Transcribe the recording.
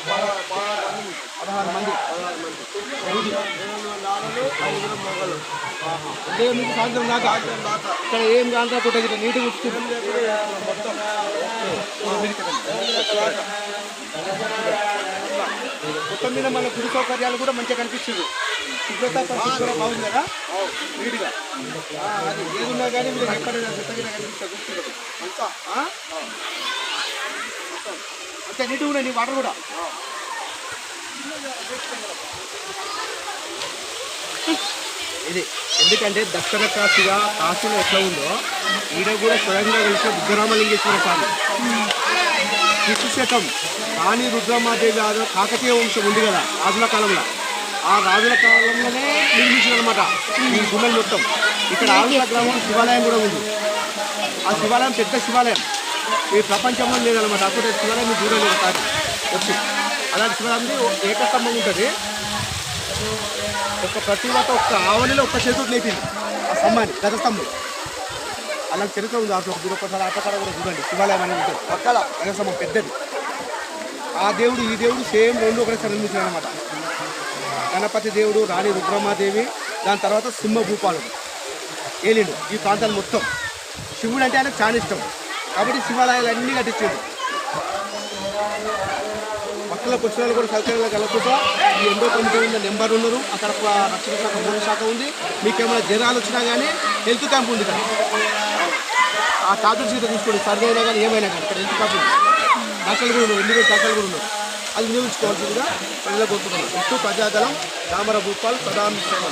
16 మంది. అంటే మీకు సాయంత్రం దాకా ఇక్కడ ఏం కాంతా కొట్ట గిట్ట నీట్గా వస్తుంది మొత్తం మీద మన గుడి సౌకర్యాలు కూడా మంచిగా కనిపిస్తుంది. శుభ్రత పరిస్థితి కూడా బాగుంది కదా నీట్గా. అది ఏదున్నా కానీ మీరు ఎక్కడైనా చెత్తగిన కనిపిస్తుంది అంతా అంతే నీట్గా ఉన్నాయి. నీ వాటర్ కూడా ఇది ఎందుకంటే దక్షిణ కాశీగా కాశీలో ఎట్లా ఉందో ఈడ కూడా స్వయంగా వెళ్తే బుద్ధరామలింగేశ్వర స్వామి శతం రాణి రుద్రమాదేవి కాకతీయ వంశం ఉంది కదా రాజుల కాలంలో. ఆ రాజుల కాలంలోనే నిర్మించిందనమాట ఈ గుమ్మలు మొత్తం. ఇక్కడ ఆరుల గ్రామం శివాలయం కూడా ఉంది. ఆ శివాలయం పెద్ద శివాలయం ఈ ప్రపంచంలో లేదనమాట. అప్పుడు శివాలయం మీరు చూడలేదు ఒకసారి వచ్చి. అలాంటి శివాలయం ఏకస్తంభం ఉంటుంది. ఒక ప్రతిభత ఒక్క ఆవలిలో ఒక్క చేతుడు లేపింది ఆ స్తంభాన్ని గజస్తంభం. అలాంటి చరిత్ర ఉంది. అసలు ఒక ఒకసారి ఆటకాడ కూడా చూడండి శివాలయం అనేది ఉంటుంది పక్కల గజస్తంభం పెద్దది. ఆ దేవుడు ఈ దేవుడు సేమ్ రెండు ఒకటేసారి నిర్మించారు అనమాట. గణపతి దేవుడు, రాణి రుద్రమాదేవి, దాని తర్వాత సింహ భూపాలుడు ఏలిండు ఈ ప్రాంతాలు మొత్తం. శివుడు అంటే ఆయనకు చాలా ఇష్టం కాబట్టి శివాలయాలు అన్నీ కట్టించాడు. భక్తుల పుష్పాలు కూడా సౌకర్యాలు కలగకుండా ఈ 89 నెంబర్ ఉన్నారు. అక్కడ రక్షణ శాఖ, భూమి శాఖ ఉంది. మీకు ఏమైనా జ్వరాలు వచ్చినా కానీ హెల్త్ క్యాంప్ ఉంది ఇక్కడ. ఆ టాబ్లెట్స్ అయితే తీసుకోండి సర్వే అయినా కానీ ఏమైనా కానీ ఇక్కడ హెల్త్ క్యాంప్ ఉంది. డాక్టర్లు కూడా ఉన్నారు, 2 డాక్టర్లు కూడా ఉన్నారు. అది వినియోగించుకోవాల్సిందిగా ప్రజలకు కోరుతున్నాను. ఇటు ప్రజాదళం, దామర భూపాల్, సదాం సేవ.